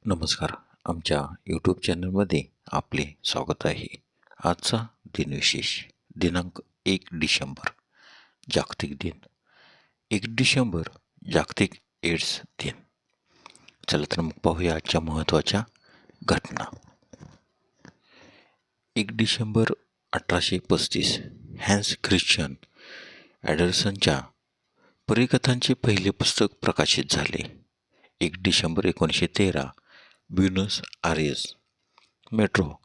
नमस्कार. आमच्या यूट्यूब चॅनलमध्ये आपले स्वागत आहे. आजचा दिनविशेष दिनांक 1 डिसेंबर जागतिक दिन. 1 डिसेंबर जागतिक एड्स दिन. चला तर मग पाहूया आजच्या महत्त्वाच्या घटना. 1 डिसेंबर 1835 हॅन्स ख्रिश्चन ॲडरसनच्या परिकथांचे पहिले पुस्तक प्रकाशित झाले. 1 डिसेंबर 1913 ब्युनस आयर्स मेट्रो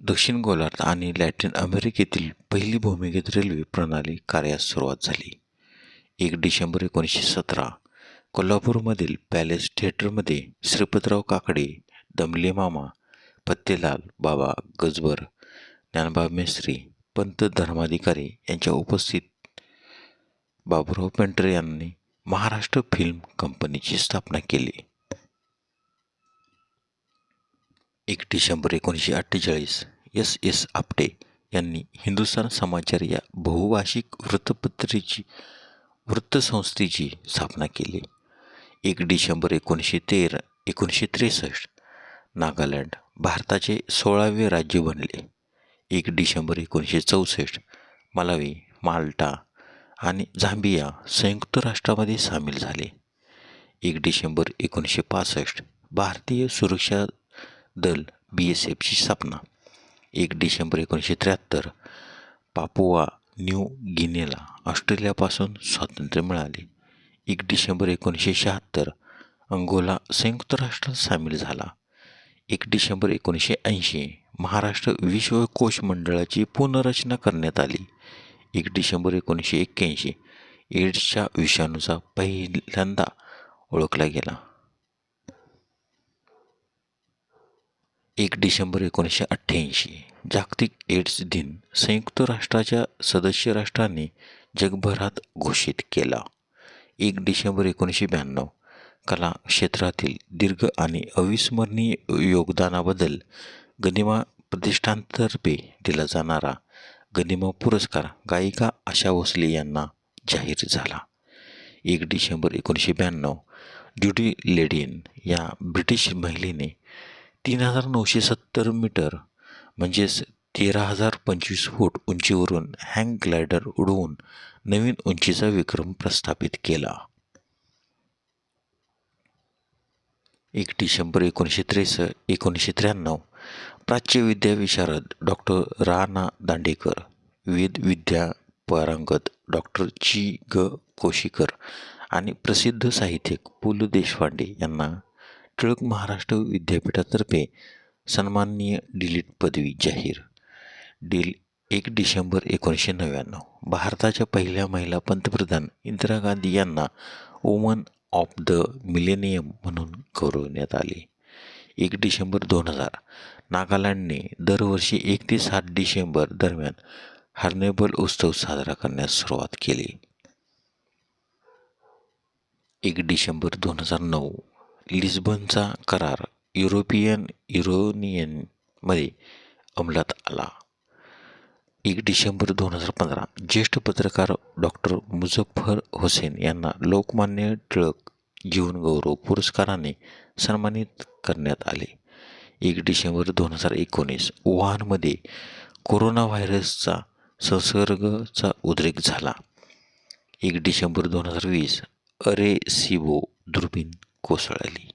दक्षिण गोलार्ध आणि लॅटिन अमेरिकेतील पहिली भूमिगत रेल्वे प्रणाली कार्यास सुरुवात झाली. 1 डिसेंबर 1917 कोल्हापूरमधील पॅलेस थिएटरमध्ये श्रीपतराव काकडे, दमले मामा, फत्तेलाल बाबा गजबर, ज्ञानबा मेस्त्री, पंत धर्माधिकारी यांच्या उपस्थित बाबूराव पेंटर यांनी महाराष्ट्र फिल्म कंपनीची स्थापना केली. 1 डिसेंबर 1948 S. आपटे यांनी हिंदुस्थान समाचार या बहुभाषिक वृत्तसंस्थेची स्थापना केली. 1 डिसेंबर 1963 नागालँड भारताचे 16वे राज्य बनले. 1 डिसेंबर 1964 मलावी, माल्टा आणि झांबिया संयुक्त राष्ट्रामध्ये सामील झाले. 1 डिसेंबर 1965 भारतीय सुरक्षा दल BSFची स्थापना. 1 डिसेंबर 1973 पापुआ न्यू गिनीला ऑस्ट्रेलियापासून स्वातंत्र्य मिळाले. 1 डिसेंबर 1976 अंगोला संयुक्त राष्ट्रात सामील झाला. 1 डिसेंबर 1980 महाराष्ट्र विश्वकोश मंडळाची पुनर्रचना करण्यात आली. 1 डिसेंबर 1981 एड्सच्या विषाणूचा पहिल्यांदा ओळखला गेला. 1 डिसेंबर 1988 जागतिक एड्स दिन संयुक्त राष्ट्राच्या सदस्य राष्ट्रांनी जगभरात घोषित केला. 1 डिसेंबर 1992 कला क्षेत्रातील दीर्घ आणि अविस्मरणीय योगदानाबद्दल गदिमा प्रतिष्ठानतर्फे दिला जाणारा गदिमा पुरस्कार गायिका आशा भोसले यांना जाहीर झाला. 1 डिसेंबर 1992 ज्युडी लेडिन या ब्रिटिश महिलेने 3970 मीटर म्हणजेच 13,025 फूट उंचीवरून हँग ग्लायडर उडवून नवीन उंचीचा विक्रम प्रस्थापित केला. 1 डिसेंबर 1993 प्राच्यविद्या विशारद डॉक्टर रा. ना. दांडेकर, वेदविद्या पारंगत डॉक्टर ची. ग. कोशीकर आणि प्रसिद्ध साहित्यिक पु. ल. देशपांडे यांना टिळक महाराष्ट्र विद्यापीठातर्फे सन्माननीय डी.लिट. पदवी जाहीर. 1 डिसेंबर 1999 भारताच्या पहिल्या महिला पंतप्रधान इंदिरा गांधी यांना वुमन ऑफ द मिलेनियम म्हणून गौरवण्यात आले. 1 डिसेंबर 2000 नागालँडने दरवर्षी 1 ते 7 डिसेंबर दरम्यान हार्नेबल उत्सव साजरा करण्यास सुरुवात केली. 1 डिसेंबर 2009 लिस्बनचा करार युरोपियन युनियनमध्ये अंमलात आला. 1 डिसेंबर 2015 ज्येष्ठ पत्रकार डॉक्टर मुझफ्फर हुसेन यांना लोकमान्य टिळक जीवनगौरव पुरस्काराने सन्मानित करण्यात आले. 1 डिसेंबर 2019 वुहानमध्ये कोरोना व्हायरसचा संसर्गाचा उद्रेक झाला. 1 डिसेंबर 2020 अरेसिबो दुर्बीण कोसळली.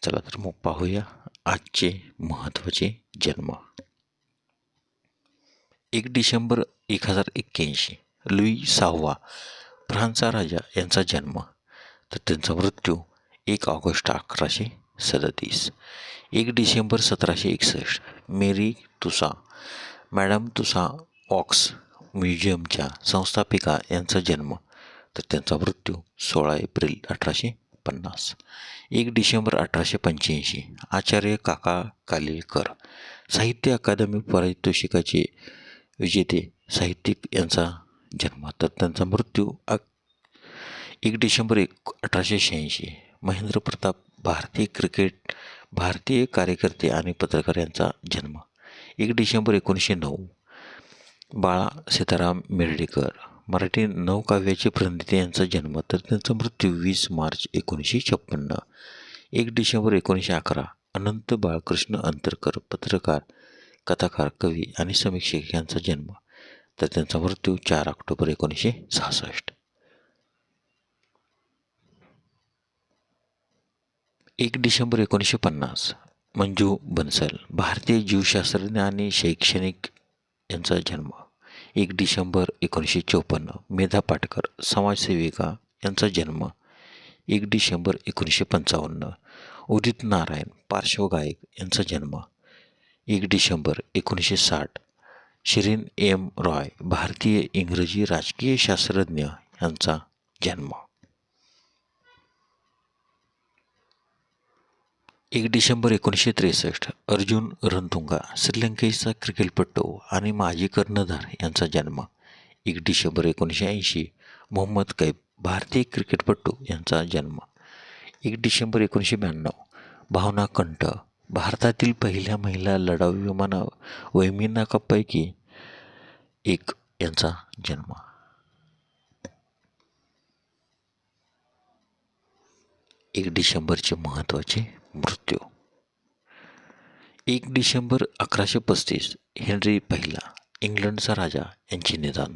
चला तर मग पाहूया आजचे महत्त्वाचे जन्म. 1 डिसेंबर 1081 लुई 6वा फ्रान्सचा राजा यांचा जन्म, तर त्यांचा मृत्यू 1 ऑगस्ट 1137. 1 डिसेंबर 1761 मेरी तुसा, मॅडम तुसा वॉक्स म्युझियमच्या संस्थापिका यांचा जन्म, तर त्यांचा मृत्यू 16 एप्रिल 1850. 1 डिसेंबर 1885 आचार्य काका कालेलकर, साहित्य अकादमी पारितोषिकाचे विजेते साहित्यिक यांचा जन्म, तर त्यांचा मृत्यू 1 डिसेंबर 1886 महेंद्र प्रताप भारतीय कार्यकर्ते आणि पत्रकार यांचा जन्म. 1 डिसेंबर 1909 बाळा सीताराम मेर्ढेकर, मराठी नवकाव्याचे प्रणेते यांचा जन्म, तर त्यांचा मृत्यू 20 मार्च 1956. 1 डिसेंबर 1911 अनंत बाळकृष्ण अंतरकर, पत्रकार, कथाकार, कवी आणि समीक्षक यांचा जन्म, तर त्यांचा मृत्यू 4 ऑक्टोबर 1966. 1 डिसेंबर 1950 मंजू बन्सल, भारतीय जीवशास्त्रज्ञ आणि शैक्षणिक यांचा जन्म. 1 डिसेंबर 1954 मेधा पाटकर, समाजसेविका यांचा जन्म. 1 डिसेंबर 1955 उदित नारायण, पार्श्वगायक यांचा जन्म. 1 डिसेंबर 1960 शिरीन एम रॉय, भारतीय इंग्रजी राजकीय शास्त्रज्ञ यांचा जन्म. 1 डिसेंबर 1963 अर्जुन रणतुंगा, श्रीलंकेचा क्रिकेटपटू आणि माजी कर्णधार यांचा जन्म. 1 डिसेंबर 1980 मोहम्मद कैफ, भारतीय क्रिकेटपटू यांचा जन्म. 1 डिसेंबर 1992 भावना कंठ, भारतातील पहिल्या महिला लढाऊ वैमानिकांपैकी एक यांचा जन्म. 1 डिसेंबरचे महत्त्वाचे मृत्यू. 1 डिसेंबर 1135 हेनरी पहिला, इंग्लंडचा राजा, यांचे निधन.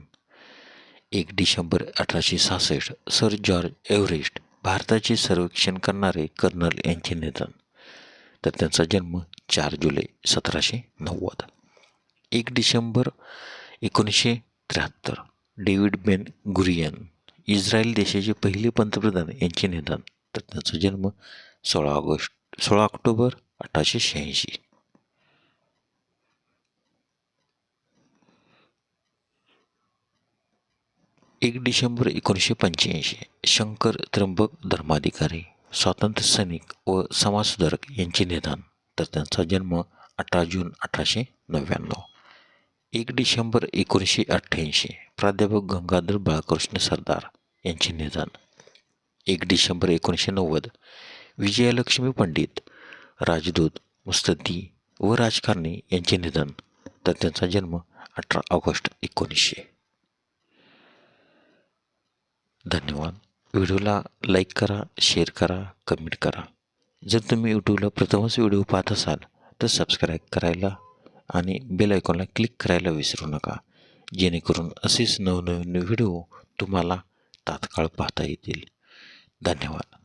1 डिसेंबर 1866 सर जॉर्ज एव्हरेस्ट, भारताचे सर्वेक्षण करणारे कर्नल, यांचे निधन, तर त्यांचा जन्म 4 जुलै 1790. 1 डिसेंबर 1973 डेव्हिड बेन गुरियन, इस्रायल देशाचे पहिले पंतप्रधान, यांचे निधन, तर त्यांचा जन्म 16 ऑक्टोबर 1886. 1 डिसेंबर 1985 शंकर त्र्यंबक धर्माधिकारी, स्वातंत्र्य सैनिक व समाजसुधारक, यांचे निधन, तर त्यांचा जन्म 18 जून 1899. 1 डिसेंबर 1988 प्राध्यापक गंगाधर बाळकृष्ण सरदार, यांचे निधन. 1 डिसेंबर 1990 विजयालक्ष्मी पंडित, राजदूत, मुत्सद्दी व राजकारणी, यांचे निधन, तर त्यांचा जन्म 18 ऑगस्ट 1900. धन्यवाद. व्हिडिओला लाईक करा, शेअर करा, कमेंट करा. जर तुम्ही यूट्यूबला प्रथमच व्हिडिओ पाहत असाल तर सबस्क्राईब करायला आणि बेल आयकॉनला क्लिक करायला विसरू नका, जेणेकरून असेच नवनवीन व्हिडिओ तुम्हाला तात्काळ पाहता येतील. धन्यवाद.